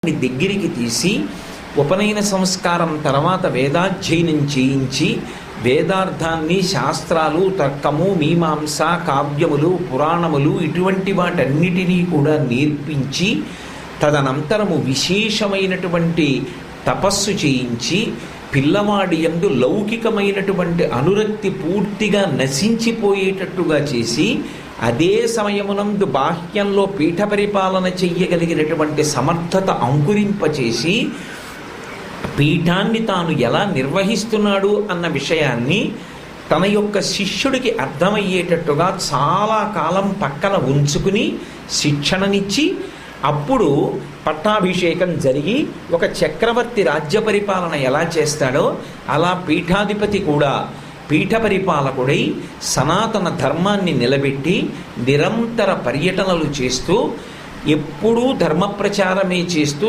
దగ్గరికి తీసి ఉపనయన సంస్కారం తర్వాత వేదాధ్యయనం చేయించి వేదార్థాన్ని శాస్త్రాలు తర్కము మీమాంస కావ్యములు పురాణములు ఇటువంటి వాటన్నిటినీ కూడా నేర్పించి తదనంతరము విశేషమైనటువంటి తపస్సు చేయించి పిల్లవాడి యందు లౌకికమైనటువంటి అనురక్తి పూర్తిగా నశించిపోయేటట్టుగా చేసి అదే సమయమునందు బాహ్యంలో పీఠ పరిపాలన చెయ్యగలిగినటువంటి సమర్థత అంకురింపచేసి పీఠాన్ని తాను ఎలా నిర్వహిస్తున్నాడు అన్న విషయాన్ని తన యొక్క శిష్యుడికి అర్థమయ్యేటట్టుగా చాలా కాలం పక్కన ఉంచుకుని శిక్షణనిచ్చి అప్పుడు పట్టాభిషేకం జరిగి ఒక చక్రవర్తి రాజ్య పరిపాలన ఎలా చేస్తాడో అలా పీఠాధిపతి కూడా పీఠ పరిపాలకుడై సనాతన ధర్మాన్ని నిలబెట్టి నిరంతర పర్యటనలు చేస్తూ ఎప్పుడూ ధర్మ ప్రచారమే చేస్తూ